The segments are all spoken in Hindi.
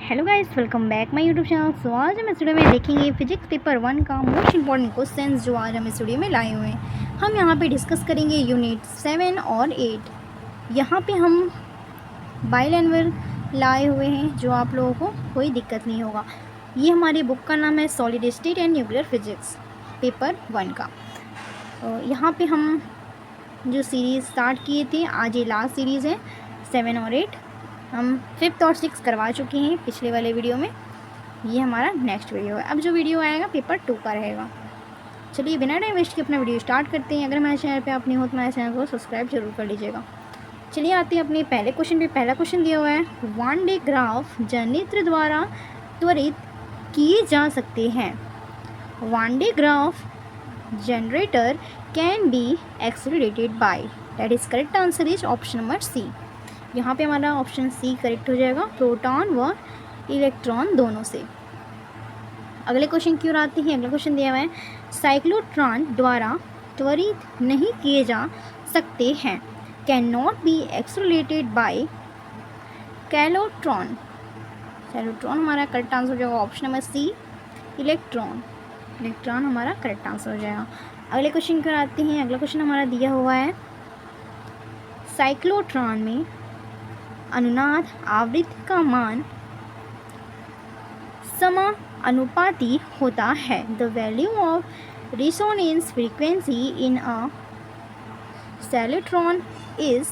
Hello guys, welcome back my YouTube channel. So आज हम इस वीडियो में देखेंगे फिजिक्स पेपर 1 का मोस्ट इंपॉर्टेंट क्वेश्चंस जो आज हम इस वीडियो में लाए हुए हैं। हम यहाँ पे डिस्कस करेंगे यूनिट 7 और 8। यहाँ पे हम बाइलैंग्वेज लाए हुए हैं जो आप लोगों को कोई दिक्कत नहीं होगा। ये हमारी बुक का नाम है solid state and nuclear physics paper 1 का। यहाँ पे हम जो सीरीज़ स्टार्ट किए थे, आज ये लास्ट सीरीज़ है 7 और 8। हम 5th और 6 करवा चुके हैं पिछले वाले वीडियो में। ये हमारा नेक्स्ट वीडियो है। अब जो वीडियो आएगा पेपर 2 का रहेगा। चलिए बिना टाइम वेस्ट के अपना वीडियो स्टार्ट करते हैं। अगर हमारे चैनल पे आप नहीं हो तो हमारे चैनल को सब्सक्राइब जरूर कर लीजिएगा। चलिए आते हैं अपने पहले क्वेश्चन पे। पहला क्वेश्चन दिया हुआ है, वन डे ग्राफ जनरेटर द्वारा त्वरित किए जा सकते हैं। Van de Graaff generator can be accelerated by, that is correct answer is option number C. यहाँ पे हमारा ऑप्शन सी करेक्ट हो जाएगा, प्रोटॉन व इलेक्ट्रॉन दोनों से। अगले क्वेश्चन की ओर आते हैं। अगला क्वेश्चन दिया हुआ है, साइक्लोट्रॉन द्वारा त्वरित नहीं किए जा सकते हैं, can not be accelerated by cyclotron. Cyclotron हमारा करेक्ट आंसर हो जाएगा option number C, electron. Electron हमारा करेक्ट आंसर हो जाएगा। अगले क्वेश्चन की ओर आते हैं। अगला क्वेश्चन हमारा दिया हुआ है, साइक्लोट्रॉन में अनुनाद आवृत्ति का मान समानुपाती होता है। The value of resonance frequency in a cyclotron is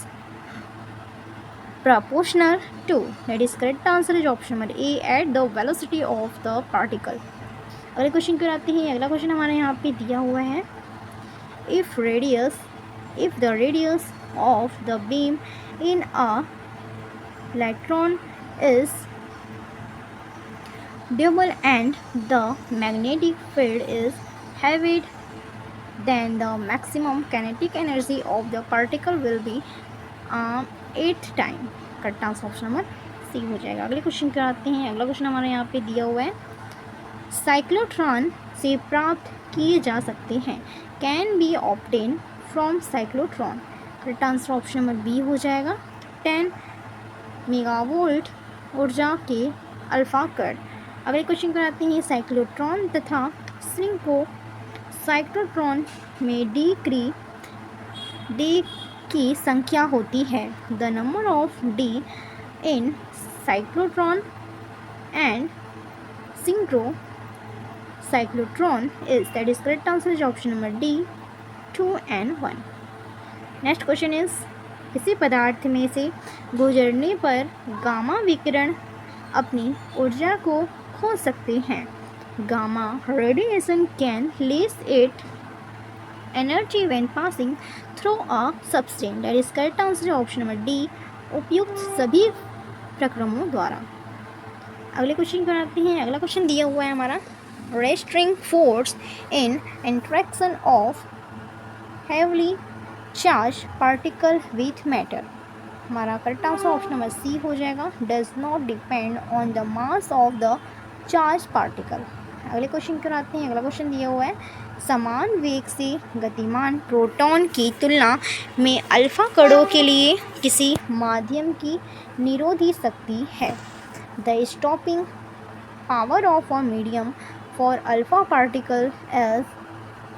proportional to, that is correct answer is option number A, at the velocity of the particle। अगले क्वेश्चन की ओर आते हैं। अगला क्वेश्चन हमारे यहाँ पे दिया हुआ है, if the radius of the beam in a electron is double and the magnetic field is heavy, then the maximum kinetic energy of the particle will be 8 time. Correct answer option number C हो जाएगा। अगले क्वेश्चन पर आते हैं। अगला क्वेश्चन हमारे यहाँ पे दिया हुआ है, साइक्लोट्रॉन से प्राप्त किए जा सकते हैं, can be obtain from cyclotron. Correct answer option number B हो जाएगा, 10 मेगावोल्ट ऊर्जा के अल्फा कण। अगले क्वेश्चन पर आते हैं, साइक्लोट्रॉन तथा सिंको साइक्लोट्रॉन में डी की संख्या होती है। The number of D in cyclotron and synchro cyclotron is, that is correct answer is option number D, 2 and 1। Next question is, किसी पदार्थ में से गुजरने पर गामा विकिरण अपनी ऊर्जा को खो सकते हैं। Gamma radiation can lose it energy when passing through a substance, that is correct answer option number D, उपयुक्त सभी प्रक्रमों द्वारा। अगले क्वेश्चन पर आते हैं। अगला क्वेश्चन दिया हुआ है हमारा, restoring force in interaction of heavily charge particle with matter. हमारा correct answer option number C हो जाएगा, does not depend on the mass of the charge particle. अगले क्वेश्चन पर आते हैं। अगला क्वेश्चन दिया हुआ है, समान वेग से गतिमान प्रोटॉन की तुलना में अल्फा कणों के लिए किसी माध्यम की निरोधी शक्ति है। The stopping power of a medium for alpha particle as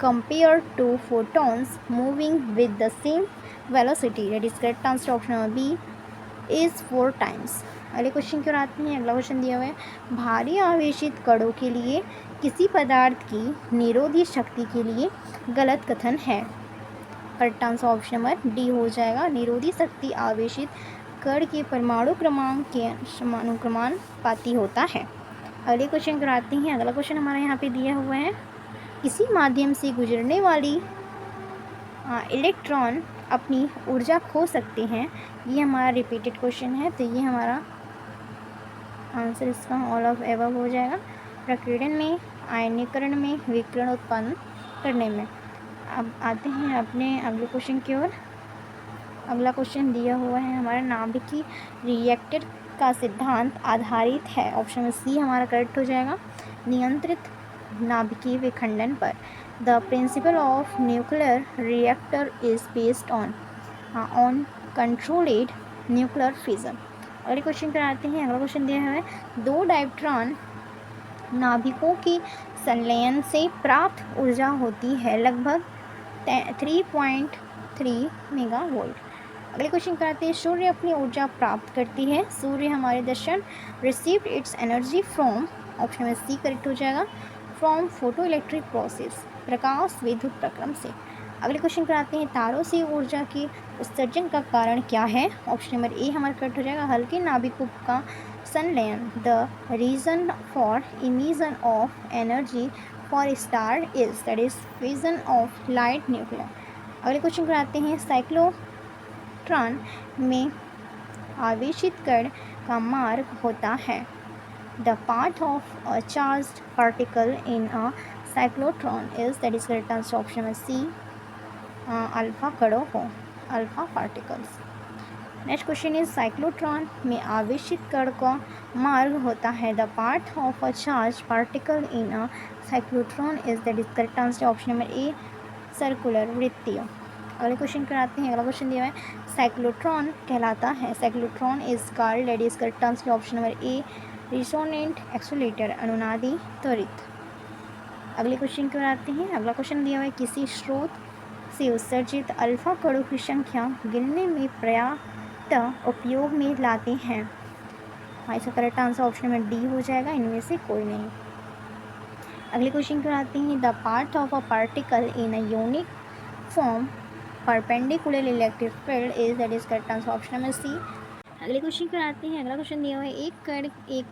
compared to photons moving with the same velocity, that is correct answer option number B is 4 times। अगले क्वेश्चन की ओर आते हैं। अगला क्वेश्चन दिया हुआ है, भारी आवेशित कणों के लिए किसी पदार्थ की निरोधी शक्ति के लिए गलत कथन है। Correct answer option number D हो जाएगा, निरोधी शक्ति आवेशित कण के परमाणु क्रमांक के समानुक्रमानुपाती होता है। अगले क्वेश्चन की ओर आते हैं। अगला क्वेश्चन हमारे यहाँ पे दिया हुआ है, इसी माध्यम से गुजरने वाली इलेक्ट्रॉन अपनी ऊर्जा खो सकते हैं। ये हमारा रिपीटेड क्वेश्चन है, तो ये हमारा आंसर इसका ऑल ऑफ एबव हो जाएगा। प्रकीर्णन में, आयनीकरण में, विकिरण उत्पन्न करने में। अब आते हैं अपने अगले क्वेश्चन की ओर। अगला क्वेश्चन दिया हुआ है हमारा, नाभिकीय रिएक्टर का सिद्धांत आधारित है। ऑप्शन सी हमारा करेक्ट हो जाएगा, नियंत्रित नाभिकीय विखंडन पर। The principle of nuclear reactor is based on controlled nuclear fission. अगले क्वेश्चन पर आते हैं। अगला क्वेश्चन दिया है, दो डायट्रॉन नाभिकों की संलयन से प्राप्त ऊर्जा होती है लगभग 3.3 मेगावाट। अगले क्वेश्चन कराते हैं, सूर्य अपनी ऊर्जा प्राप्त करती है। सूर्य हमारे दर्शन received its energy from, option में सी करेक्ट हो जाएगा, फ्रॉम फोटो इलेक्ट्रिक प्रोसेस, प्रकाश विद्युत प्रक्रम से। अगले क्वेश्चन कराते हैं, तारों से ऊर्जा के उत्सर्जन का कारण क्या है। ऑप्शन नंबर ए हमारा करेक्ट हो जाएगा, हल्के नाभिकों का संलयन। The reason for emission of energy for star is, that is fission of light nuclear. अगले क्वेश्चन कराते हैं, साइक्लोट्रॉन में आवेशित कण का मार्ग होता है। The path of a charged particle in a cyclotron is, that is correct answer option number C, alpha कणों को, alpha particles. Next question is, cyclotron में आवेशित कण का मार्ग होता है। The path of a charge particle in a cyclotron is, that is correct answer option number A, circular, वृत्तीय। अगले क्वेश्चन कराते हैं। अगला क्वेश्चन दिया है, साइक्लोट्रॉन कहलाता है। Cyclotron is called, that is correct answer option number A, resonant accelerator, अनुनादी त्वरित। अगले क्वेश्चन कराते हैं। अगला क्वेश्चन दिया हुआ है, किसी स्रोत से उत्सर्जित अल्फा कणों की संख्या गिनने में पर्याप्त उपयोग में लाते हैं। इसका करेक्ट आंसर ऑप्शन में डी हो जाएगा, इनमें से कोई नहीं। अगले क्वेश्चन पर आते हैं, the part of a particle in a unique form perpendicular electric field is, that is correct answer option में सी। अगले क्वेश्चन पर आते हैं। अगला क्वेश्चन दिया हुआ है, एक कण एक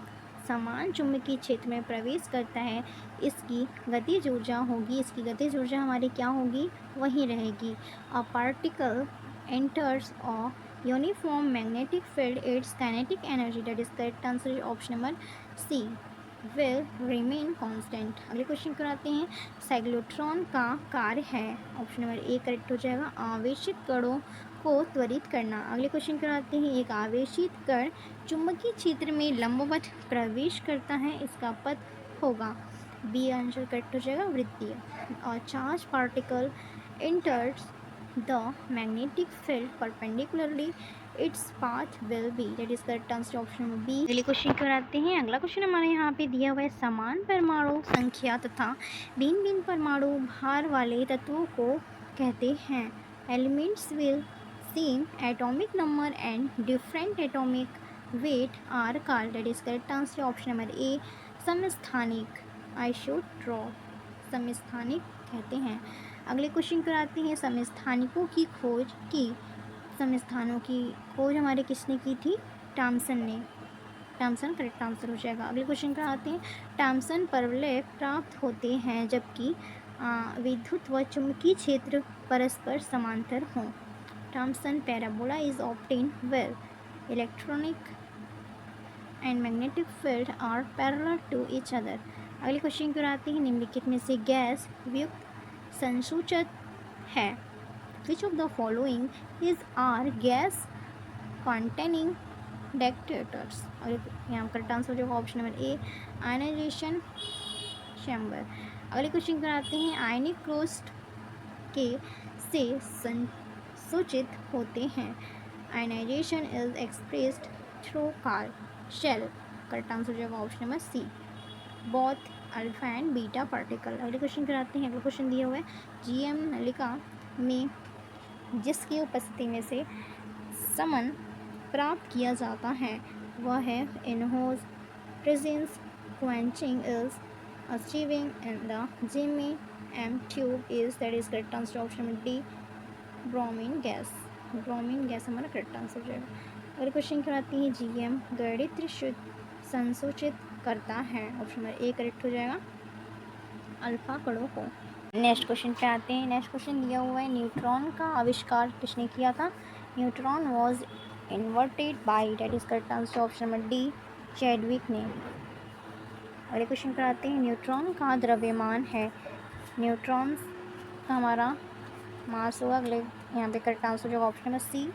समान चुंबकीय क्षेत्र में प्रवेश करता है, इसकी गतिज ऊर्जा होगी, इसकी गतिज ऊर्जा हमारी क्या होगी, वही रहेगी। A particle enters a uniform magnetic field, its kinetic energy, that is correct answer option number C, will remain constant. अगले क्वेश्चन कराते हैं, साइक्लोट्रॉन का कार्य है। ऑप्शन नंबर ए करेक्ट हो जाएगा, आवेशित कणों को त्वरित करना। अगले क्वेश्चन कराते हैं, एक आवेशित कण चुंबकीय क्षेत्र में लंबवत प्रवेश करता है, इसका पथ होगा, बी आंसर करेक्ट हो जाएगा, वृत्तीय। और charge particle enters the magnetic field perpendicularly, its path will be, that is correct answer option B. अगले क्वेश्चन कराते हैं। अगला क्वेश्चन हमारे यहाँ पे दिया हुआ है, समान परमाणु संख्या तथा भिन्न भिन्न परमाणु भार वाले तत्वों को कहते हैं। Elements will same atomic number and different atomic weight are called, that is correct answer option number A, समस्थानिक, आइसोट्रॉप, समस्थानिक कहते हैं। अगले क्वेश्चन कराते हैं, समस्थानिकों की खोज की, समस्थानों की खोज हमारे किसने की थी, टॉमसन ने, टॉमसन करेक्ट आंसर हो जाएगा। अगले क्वेश्चन कराते हैं, टॉमसन परवलय प्राप्त होते हैं जबकि विद्युत व चुंबकीय क्षेत्र परस्पर समांतर हों। Thomson parabola is obtain well, electronic and magnetic field are parallel to each other. अगले क्वेश्चन पर आते हैं, निम्नलिखित में से गैस वियुक्त संसूचक है। Which of the following is are gas containing detectors. अगले यहाँ करेक्ट आंसर हो जाएगा option number A, ionization chamber. अगले क्वेश्चन पर आते हैं, आयनिक क्रोस्ट के से संसूचित होते हैं। Ionization is expressed through car shell, correct answer हो जाएगा option number C, both alpha and beta particle. अगले क्वेश्चन पर आते हैं। अगला क्वेश्चन दिया हुआ है, जीएम नलिका में जिसकी उपस्थिति में से समन प्राप्त किया जाता है वह है in whose presence, quenching is achieving in the G M tube is, that is correct answer option number D, bromine gas, bromine gas हमारा करेक्ट आंसर हो जाएगा। अगले क्वेश्चन कराती है, जीएम गणित शुद्ध संसूचित करता है, ऑप्शन नंबर ए करेक्ट हो जाएगा, अल्फा कणों को। नेक्स्ट क्वेश्चन पे आते हैं। नेक्स्ट क्वेश्चन दिया हुआ है, न्यूट्रॉन का आविष्कार किसने किया था। Neutron was inverted by, that is correct answer option number D, Chadwick ने। अगले क्वेश्चन पर आते हैं, न्यूट्रॉन का द्रव्यमान है। न्यूट्रॉन का हमारा मास होगा, अगले यहाँ पे करेक्ट आंसर जो ऑप्शन नंबर सी,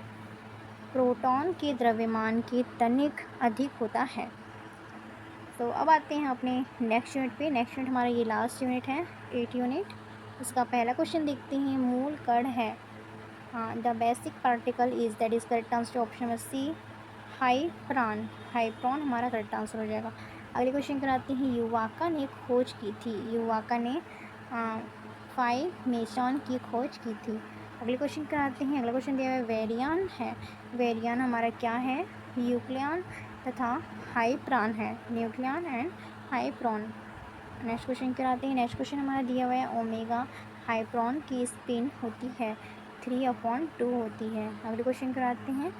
प्रोटॉन के द्रव्यमान के तनिक अधिक होता है। तो अब आते हैं अपने नेक्स्ट यूनिट पे। नेक्स्ट यूनिट हमारा ये लास्ट यूनिट है, 8 यूनिट। इसका पहला क्वेश्चन देखते हैं, मूल कण है, हाँ, the basic particle is, that is correct answer option number C, hyperon हमारा करेक्ट आंसर हो जाएगा। अगले क्वेश्चन कराते हैं, युवाका ने खोज की थी, युवाका ने फाई मेसॉन की खोज की थी। अगले क्वेश्चन कराते हैं, अगला क्वेश्चन दिया हुआ है वेरियान है, वेरियान हमारा क्या है, न्यूक्लियन तथा हाइप्रॉन है, न्यूक्लियन एंड हाइप्रॉन। नेक्स्ट क्वेश्चन कराते हैं, नेक्स्ट क्वेश्चन हमारा दिया हुआ है ओमेगा हाइप्रॉन की स्पिन होती है 3/2 होती है। अगले क्वेश्चन कराते हैं,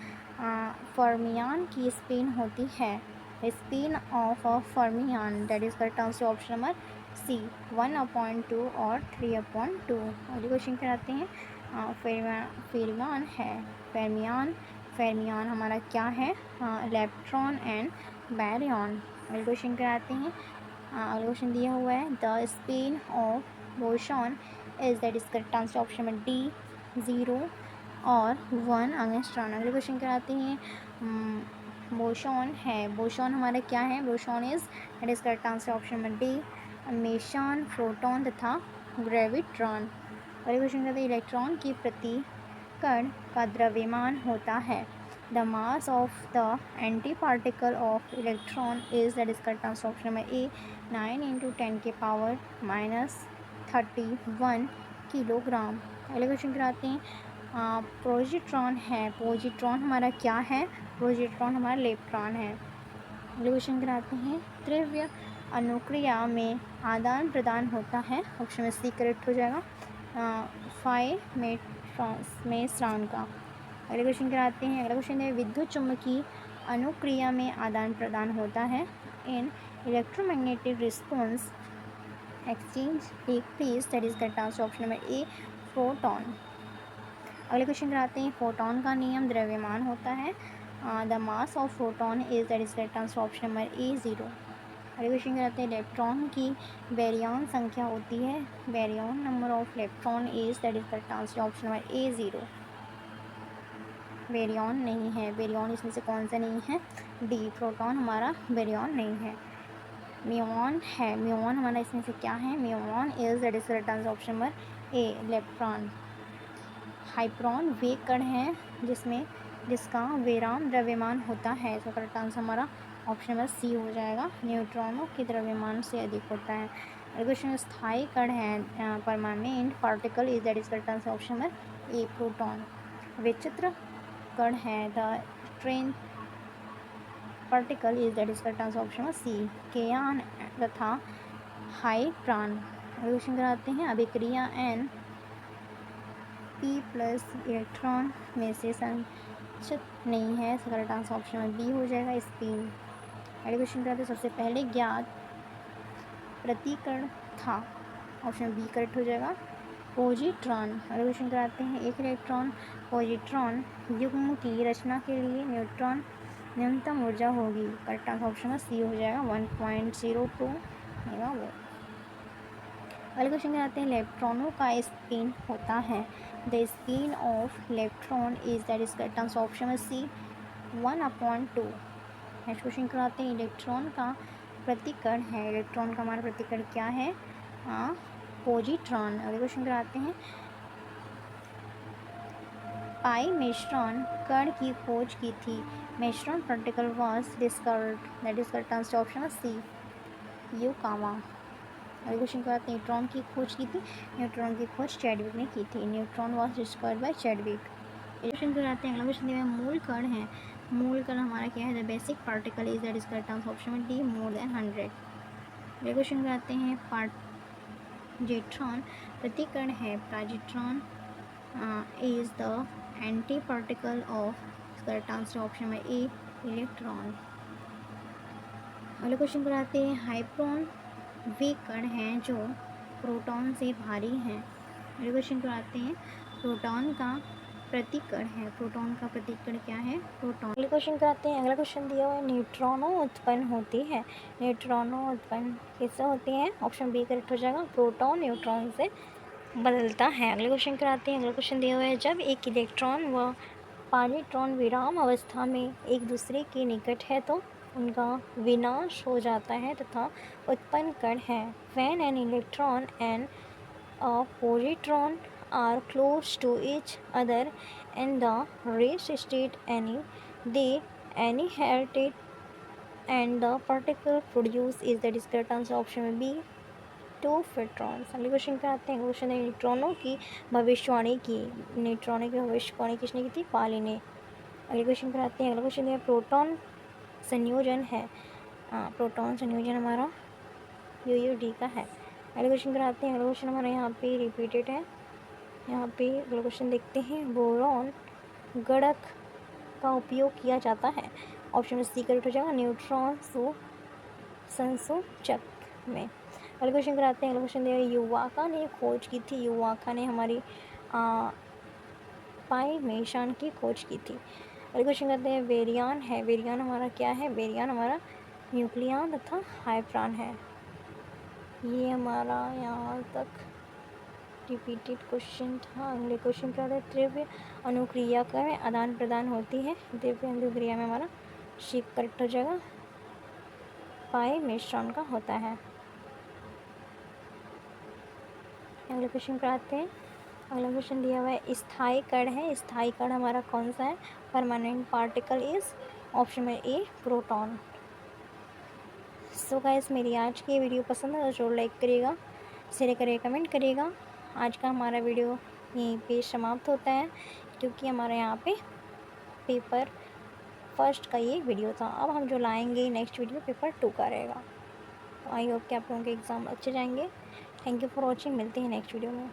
फर्मियान की स्पिन होती है, spin of a fermion that is correct answer option number C 1/2 और 3/2। अगले क्वेश्चन कराते हैं, फेरमियान है, फेरमियान हमारा क्या है, इलेक्ट्रॉन एंड बैरियन। अगले क्वेश्चन कराते हैं, अगला क्वेश्चन दिया हुआ है the spin off boson is that is correct answer option number D 0 और 1 एंगस्ट्रॉन। अगले क्वेश्चन कराते हैं, बोसॉन है, बोसॉन हमारा क्या है, boson is that is correct answer option number D meson, proton तथा ग्रेविट्रॉन। अगले क्वेश्चन कहते हैं इलेक्ट्रॉन की प्रति कण का द्रव्यमान होता है, the mass of the anti particle of electron is that is correct answer option number A 9 × 10⁻³ kilogram. अगले क्वेश्चन कराते हैं, पोजिट्रॉन है, पोजिट्रॉन हमारा क्या है, पोजिट्रॉन हमारा इलेक्ट्रॉन है। अगले क्वेश्चन कराते हैं, द्रव्य अनुक्रिया में आदान प्रदान होता है, ऑप्शन में सी करेक्ट हो जाएगा, फाई में स्त्रान का। अगले क्वेश्चन कराते हैं, अगला क्वेश्चन है विद्युत चुम्बकीय अनुक्रिया में आदान प्रदान होता है, in electromagnetic response exchange take place that is correct answer option number A photon. अगले क्वेश्चन कराते हैं, फोटॉन का नियम द्रव्यमान होता है, the mass of photon is that is correct answer option number A 0। अगले क्वेश्चन कराते हैं, इलेक्ट्रॉन की बैरियन संख्या होती है, Baryon number of electron is that is correct answer option number A 0। Baryon नहीं है, बैरियन इसमें से कौन सा नहीं है, डी प्रोटॉन हमारा बैरियन नहीं है। म्यूऑन है, म्यूऑन हमारा इसमें से क्या है, muon is that is correct answer option number A electron. Hyperon वे कण है जिसका विराम द्रव्यमान होता है, तो करेक्ट आंसर हमारा ऑप्शन नंबर सी हो जाएगा, न्यूट्रॉनों के द्रव्यमान से अधिक होता है। अगला क्वेश्चन स्थायी कण है, permanent particle is that is correct answer option number A proton. विचित्र कण है, the strength particle is that is correct answer option number C kaon तथा हाइप्रॉन। क्वेश्चन कराते हैं, अभिक्रिया एन P+ इलेक्ट्रॉन में से संचित नहीं है, करेक्ट आंसर ऑप्शन में बी हो जाएगा स्पिन। अगले क्वेश्चन कराते हैं, सबसे पहले ज्ञात प्रतिकण था, ऑप्शन बी करेक्ट हो जाएगा पोजिट्रॉन। अगले क्वेश्चन कराते हैं, एक इलेक्ट्रॉन पोजिट्रॉन युग्म की रचना के लिए न्यूट्रॉन न्यूनतम ऊर्जा होगी, करेक्ट आंसर ऑप्शन में सी हो जाएगा 1.02 मेगावाट। अगले क्वेश्चन कराते हैं, इलेक्ट्रॉनों का स्पिन होता है, the spin off electron is that is correct answer option में सी 1/2। नेक्स्ट क्वेश्चन कराते हैं, इलेक्ट्रॉन का प्रतिकण है, इलेक्ट्रॉन का हमारा प्रतिकण क्या है, पोजिट्रॉन। अगले क्वेश्चन कराते हैं, पाई मेस्ट्रॉन कण की खोज की थी, mesotron particle was discovered that is correct answer option में सी युकावा। अगले क्वेश्चन कराते हैं, न्यूट्रॉन की खोज की थी, न्यूट्रॉन की खोज चैडविक ने की थी, neutron was discovered by Chadwick. Question कराते हैं, अगला क्वेश्चन दिया है मूल कण है, मूल कण हमारा क्या है, the basic particle is that is correct answer option में डी मोर देन 100। अगले क्वेश्चन कराते हैं, पार्जेट्रॉन प्रतिकण है, positron is the anti particle of correct answer option में ए इलेक्ट्रॉन। अगले क्वेश्चन कराते हैं, हाइप्रॉन वे कण हैं जो प्रोटॉन से भारी हैं। अगले क्वेश्चन कराते हैं, प्रोटॉन का प्रतिकण है, प्रोटॉन का प्रतिकण क्या है, प्रोटॉन। अगले क्वेश्चन कराते हैं, अगला क्वेश्चन दिया हुआ है, न्यूट्रॉनों उत्पन्न होती है, न्यूट्रॉनों उत्पन्न किससे होती हैं, ऑप्शन बी करेक्ट हो जाएगा, प्रोटॉन न्यूट्रॉन से बदलता है। अगले क्वेश्चन कराते हैं, अगला क्वेश्चन दिया हुआ है, जब एक इलेक्ट्रॉन व पॉजिट्रॉन विराम अवस्था में एक दूसरे के निकट है तो उनका विनाश हो जाता है तथा उत्पन्न कण है, when an electron and a positron are close to each other in the rest state any they any heritage and the particle produced is the discrete answer option will be two photons. अगले क्वेश्चन पे आते हैं। क्वेश्चन है न्यूट्रॉनों की भविष्यवाणी की। न्यूट्रॉनों की भविष्यवाणी किसने की थी? पाली ने। अगले क्वेश्चन पर आते हैं। अगला क्वेश्चन है प्रोटॉन संयोजन है। प्रोटॉन संयोजन हमारा यू डी का है। अगले क्वेश्चन पर आते हैं। अगला क्वेश्चन हमारा यहाँ पे रिपीटेड है। यहाँ पे अगला क्वेश्चन देखते हैं। बोरॉन गणक का उपयोग किया जाता है। ऑप्शन में सी करेक्ट हो जाएगा, न्यूट्रॉन संसूचक में। अगले क्वेश्चन कराते हैं। अगला क्वेश्चन दिया युवाका ने खोज की थी। युवाका ने हमारी पाई मेशान की खोज की थी। अगले क्वेश्चन करते हैं वेरियान है। वेरियान हमारा क्या है? वेरियान हमारा न्यूक्लियन तथा हाइप्रान है। ये हमारा यहाँ तक रिपीटेड क्वेश्चन था। अगले क्वेश्चन क्या है? द्रव्य अनुक्रिया का आदान प्रदान होती है। द्रव्य अनुक्रिया में हमारा शी करेक्ट हो जाएगा, पाई मिश्रण का होता है। अगले क्वेश्चन पर आते हैं। अगला क्वेश्चन दिया हुआ है स्थायी कण है। स्थायी कण हमारा कौन सा है? परमानेंट पार्टिकल इज ऑप्शन में ए प्रोटॉन। सो गाइस, मेरी आज की वीडियो पसंद है तो जरूर लाइक करिएगा, शेयर करिएगा, कमेंट करिएगा। आज का हमारा वीडियो यहीं पे समाप्त होता है क्योंकि हमारे यहाँ पे पेपर फर्स्ट का ये वीडियो था। अब हम जो लाएंगे नेक्स्ट वीडियो पेपर 2 का रहेगा। आई होप कि आप लोगों के एग्ज़ाम अच्छे जाएंगे। Thank you for watching. मिलते हैं नेक्स्ट वीडियो में।